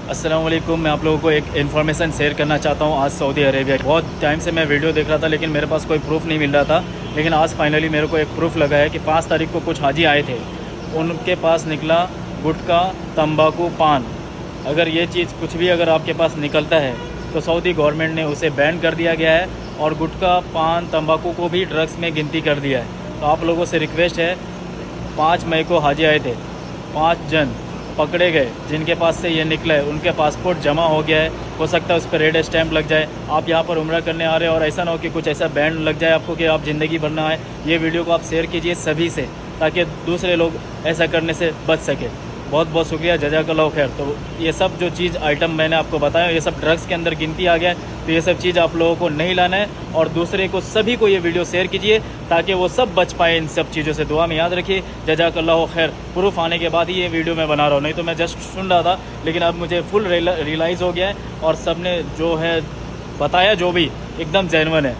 अस्सलाम वालेकुम। मैं आप लोगों को एक इन्फॉर्मेशन शेयर करना चाहता हूँ। आज सऊदी अरेबिया, बहुत टाइम से मैं वीडियो देख रहा था लेकिन मेरे पास कोई प्रूफ नहीं मिल रहा था। लेकिन आज फाइनली मेरे को एक प्रूफ लगा है कि 5 तारीख को कुछ हाजी आए थे, उनके पास निकला गुटखा, तंबाकू, पान। अगर ये चीज़ कुछ भी अगर आपके पास निकलता है तो सऊदी गवर्नमेंट ने उसे बैन कर दिया गया है और गुटखा, पान, तंबाकू को भी ड्रग्स में गिनती कर दिया है। तो आप लोगों से रिक्वेस्ट है, 5 मई को हाजी आए थे, 5 जन पकड़े गए जिनके पास से ये निकला है, उनके पासपोर्ट जमा हो गया है। हो सकता है उस पर रेड स्टैंप लग जाए। आप यहाँ पर उम्रा करने आ रहे हो और ऐसा ना हो कि कुछ ऐसा बैन लग जाए आपको कि आप ज़िंदगी भर ना आए। ये वीडियो को आप शेयर कीजिए सभी से, ताकि दूसरे लोग ऐसा करने से बच सके। बहुत बहुत शुक्रिया, जज़ाकल्लाह खैर। तो ये सब जो चीज़ आइटम मैंने आपको बताया, ये सब ड्रग्स के अंदर गिनती आ गया है। तो ये सब चीज़ आप लोगों को नहीं लाना है और दूसरे को, सभी को ये वीडियो शेयर कीजिए ताकि वो सब बच पाए इन सब चीज़ों से। दुआ में याद रखिए, जज़ाकल्लाह खैर। प्रूफ आने के बाद ही ये वीडियो मैं बना रहा हूँ, नहीं तो मैं जस्ट सुन रहा था। लेकिन अब मुझे फुल रियलाइज़ हो गया है और सब ने जो है बताया, जो भी एकदम जेन्युइन है।